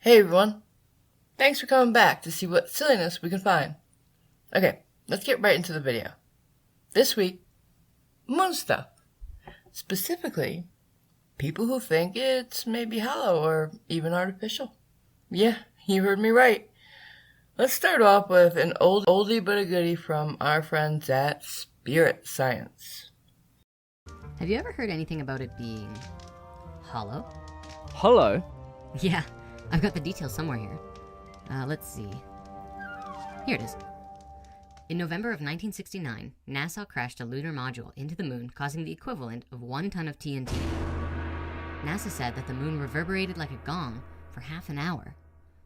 Hey everyone, thanks for coming back to see what silliness we can find. Okay, let's get right into the video. This week, moon stuff. Specifically, people who think it's maybe hollow or even artificial. Yeah, you heard me right. Let's start off with an oldie but a goodie from our friends at Spirit Science. Have you ever heard anything about it being hollow? Hollow? Yeah, I've got the details somewhere here. Let's see. Here it is. In November of 1969, NASA crashed a lunar module into the moon, causing the equivalent of 1 ton of TNT. NASA said that the moon reverberated like a gong for half an hour.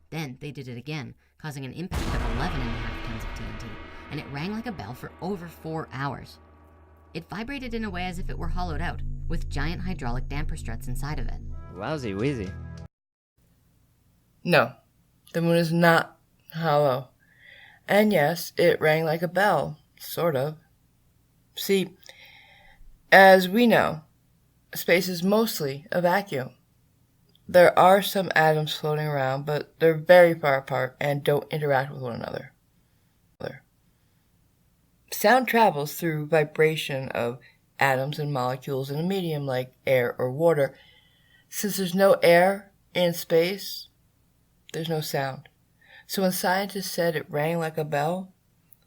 Then they did it again, causing an impact of 11.5 tons of TNT, and it rang like a bell for over 4 hours. It vibrated in a way as if it were hollowed out, with giant hydraulic damper struts inside of it. Wowzy wheezy. No, the moon is not hollow. And yes, it rang like a bell, sort of. See, as we know, space is mostly a vacuum. There are some atoms floating around, but they're very far apart and don't interact with one another. Sound travels through vibration of atoms and molecules in a medium like air or water. Since there's no air in space, there's no sound. So when scientists said it rang like a bell,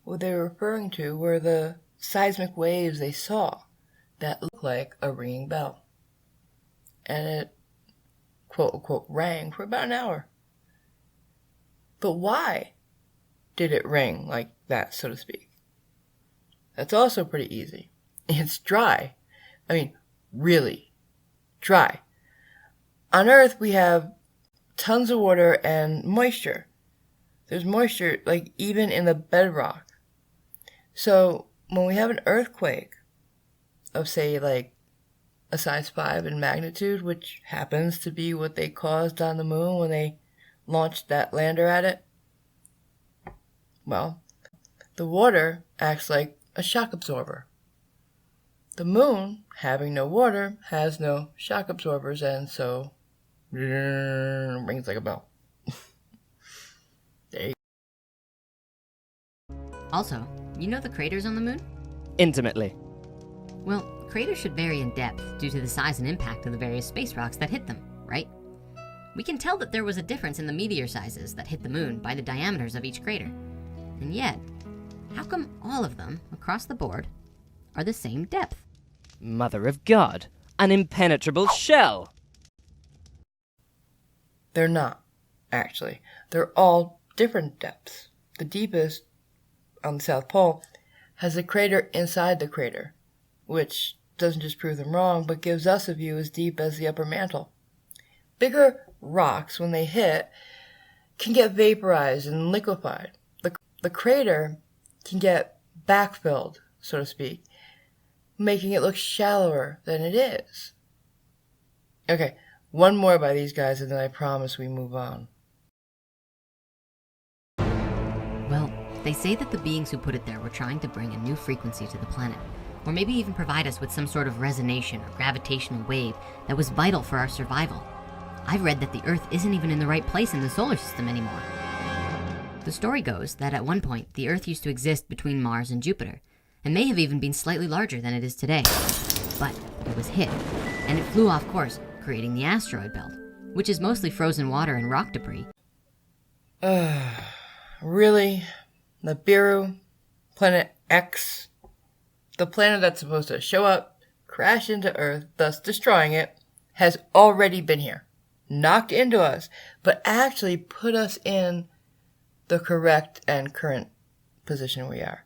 what they were referring to were the seismic waves they saw that looked like a ringing bell. And it, quote unquote, rang for about an hour. But why did it ring like that, so to speak? That's also pretty easy. It's dry. I mean, really dry. On Earth, we have tons of water and moisture. There's moisture, like, even in the bedrock. So, when we have an earthquake of, say, like, a size 5 in magnitude, which happens to be what they caused on the moon when they launched that lander at it, well, the water acts like a shock absorber. The moon, having no water, has no shock absorbers, and so rings like a bell. There you go. Also, you know the craters on the moon? Intimately. Well, craters should vary in depth due to the size and impact of the various space rocks that hit them, right? We can tell that there was a difference in the meteor sizes that hit the moon by the diameters of each crater. And yet, how come all of them, across the board, are the same depth? Mother of God, an impenetrable shell! They're not, actually. They're all different depths. The deepest, on the South Pole, has a crater inside the crater, which doesn't just prove them wrong, but gives us a view as deep as the upper mantle. Bigger rocks, when they hit, can get vaporized and liquefied. The crater can get backfilled, so to speak, making it look shallower than it is. Okay, one more by these guys and then I promise we move on. Well, they say that the beings who put it there were trying to bring a new frequency to the planet, or maybe even provide us with some sort of resonation or gravitational wave that was vital for our survival. I've read that the Earth isn't even in the right place in the solar system anymore. The story goes that at one point, the Earth used to exist between Mars and Jupiter, and may have even been slightly larger than it is today. But it was hit, and it flew off course, creating the asteroid belt, which is mostly frozen water and rock debris. Really? Nibiru? Planet X? The planet that's supposed to show up, crash into Earth, thus destroying it, has already been here. Knocked into us, but actually put us in the correct and current position we are.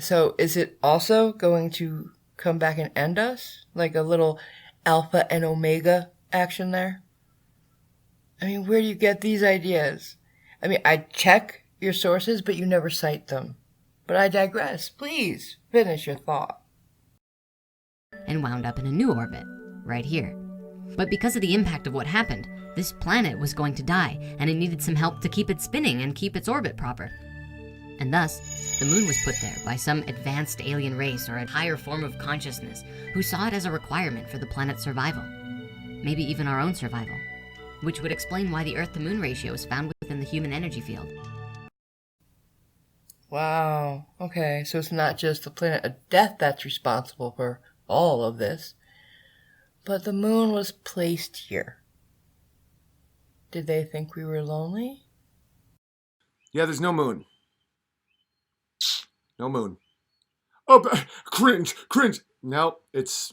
So is it also going to come back and end us? Like a little alpha and omega action there? I mean, where do you get these ideas? I mean, I check your sources, but you never cite them. But I digress. Please finish your thought. And wound up in a new orbit, right here. But because of the impact of what happened, this planet was going to die, and it needed some help to keep it spinning and keep its orbit proper. And thus, the moon was put there by some advanced alien race or a higher form of consciousness who saw it as a requirement for the planet's survival. Maybe even our own survival. which would explain why the Earth-to-Moon ratio is found within the human energy field. Wow. Okay, so it's not just the planet of death that's responsible for all of this, but the moon was placed here. Did they think we were lonely? Yeah, there's no moon. No moon. Oh, cringe. No, there's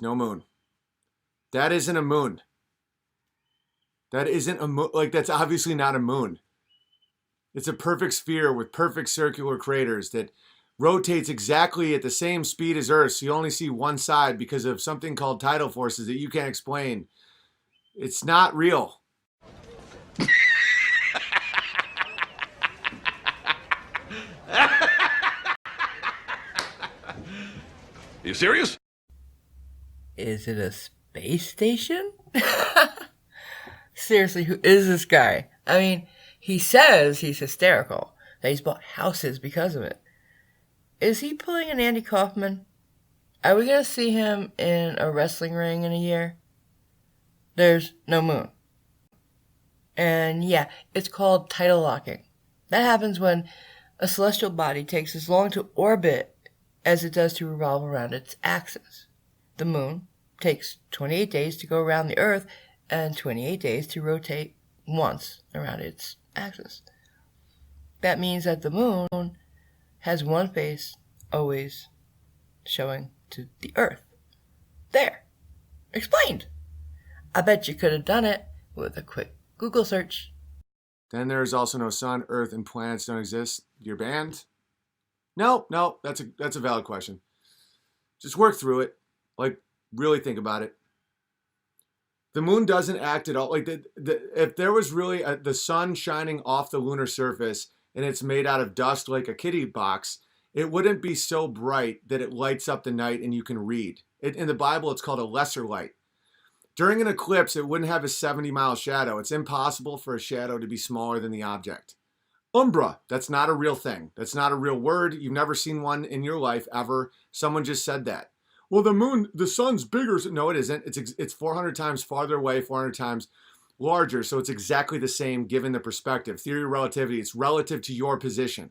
no moon. That isn't a moon. That isn't a moon. Like, that's obviously not a moon. It's a perfect sphere with perfect circular craters that rotates exactly at the same speed as Earth. So you only see one side because of something called tidal forces that you can't explain. It's not real. You serious? Is it a space station? Seriously, who is this guy? I mean, he says he's hysterical, that he's bought houses because of it. Is he pulling an Andy Kaufman? Are we going to see him in a wrestling ring in a year? There's no moon. And yeah, it's called tidal locking. That happens when a celestial body takes as long to orbit as it does to revolve around its axis. The moon takes 28 days to go around the Earth and 28 days to rotate once around its axis. That means that the moon has one face always showing to the Earth. There. Explained. I bet you could have done it with a quick Google search. Then there's also no sun, Earth, and planets don't exist. You're banned? No, that's a valid question. Just work through it. Like, really think about it. The moon doesn't act at all. Like, if there was really the sun shining off the lunar surface and it's made out of dust like a kitty box, it wouldn't be so bright that it lights up the night and you can read. In the Bible, it's called a lesser light. During an eclipse, it wouldn't have a 70-mile shadow. It's impossible for a shadow to be smaller than the object. Umbra, that's not a real thing. That's not a real word. You've never seen one in your life ever. Someone just said that. Well, the sun's bigger. No, it isn't. It's 400 times farther away, 400 times larger. So it's exactly the same given the perspective. Theory of relativity, it's relative to your position.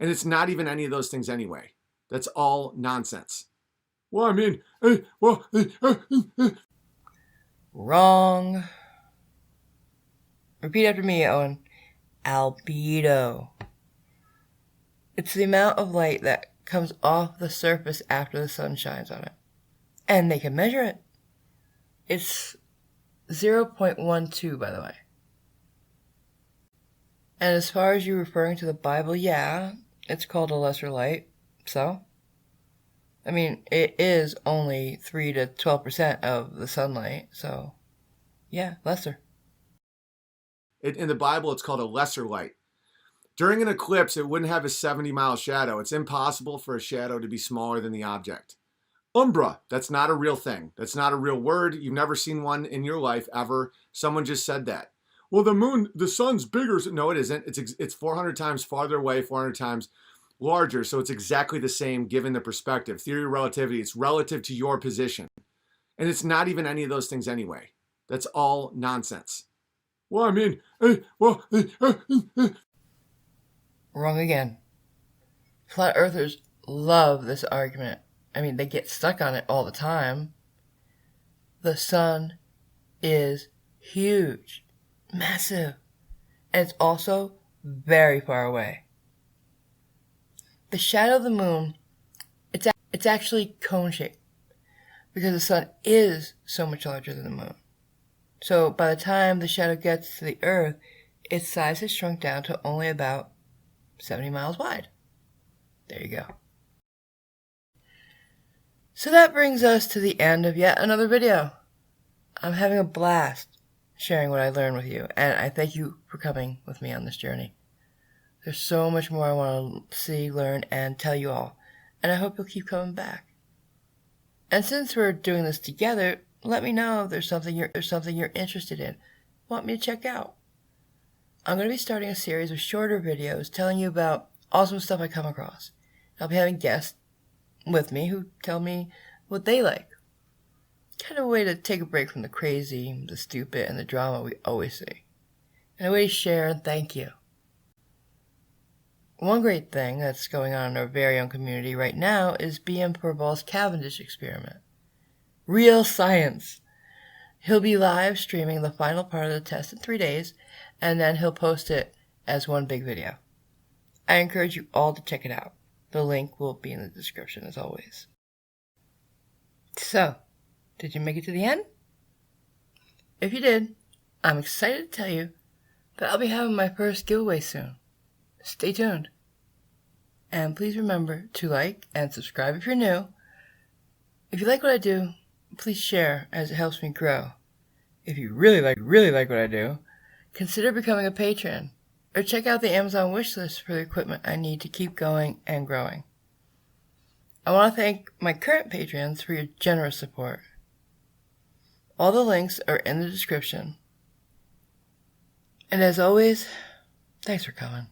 And it's not even any of those things anyway. That's all nonsense. Well, I mean, Wrong. Repeat after me, Owen. Albedo. It's the amount of light that comes off the surface after the sun shines on it. And they can measure it. It's 0.12, by the way. And as far as you referring to the Bible, yeah, it's called a lesser light. So, I mean, it is only 3 to 12% of the sunlight. So, yeah, lesser. In the Bible, it's called a lesser light. During an eclipse, it wouldn't have a 70-mile shadow. It's impossible for a shadow to be smaller than the object. Umbra, that's not a real thing. That's not a real word. You've never seen one in your life ever. Someone just said that. Well, the sun's bigger. No, it isn't. It's 400 times farther away, 400 times larger. So it's exactly the same given the perspective. Theory of relativity, it's relative to your position. And it's not even any of those things anyway. That's all nonsense. Well, I mean, Wrong again. Flat earthers love this argument. I mean, they get stuck on it all the time. The sun is huge, massive, and it's also very far away. The shadow of the moon, it's actually cone-shaped because the sun is so much larger than the moon. So by the time the shadow gets to the Earth, its size has shrunk down to only about 70 miles wide. There you go. So that brings us to the end of yet another video. I'm having a blast sharing what I learned with you, and I thank you for coming with me on this journey. There's so much more I want to see, learn, and tell you all, and I hope you'll keep coming back. And since we're doing this together, let me know if there's something you're interested in, want me to check out. I'm going to be starting a series of shorter videos telling you about awesome stuff I come across. I'll be having guests with me who tell me what they like. kind of a way to take a break from the crazy, the stupid, and the drama we always see. And a way to share and thank you. One great thing that's going on in our very own community right now is BM Furball's Cavendish experiment. Real science! He'll be live streaming the final part of the test in 3 days, and then he'll post it as one big video. I encourage you all to check it out. The link will be in the description as always. So, did you make it to the end? If you did, I'm excited to tell you that I'll be having my first giveaway soon. Stay tuned. And please remember to like and subscribe if you're new. If you like what I do, please share as it helps me grow. If you really like what I do, consider becoming a patron or check out the Amazon wishlist for the equipment I need to keep going and growing. I want to thank my current patrons for your generous support. All the links are in the description. And as always, thanks for coming.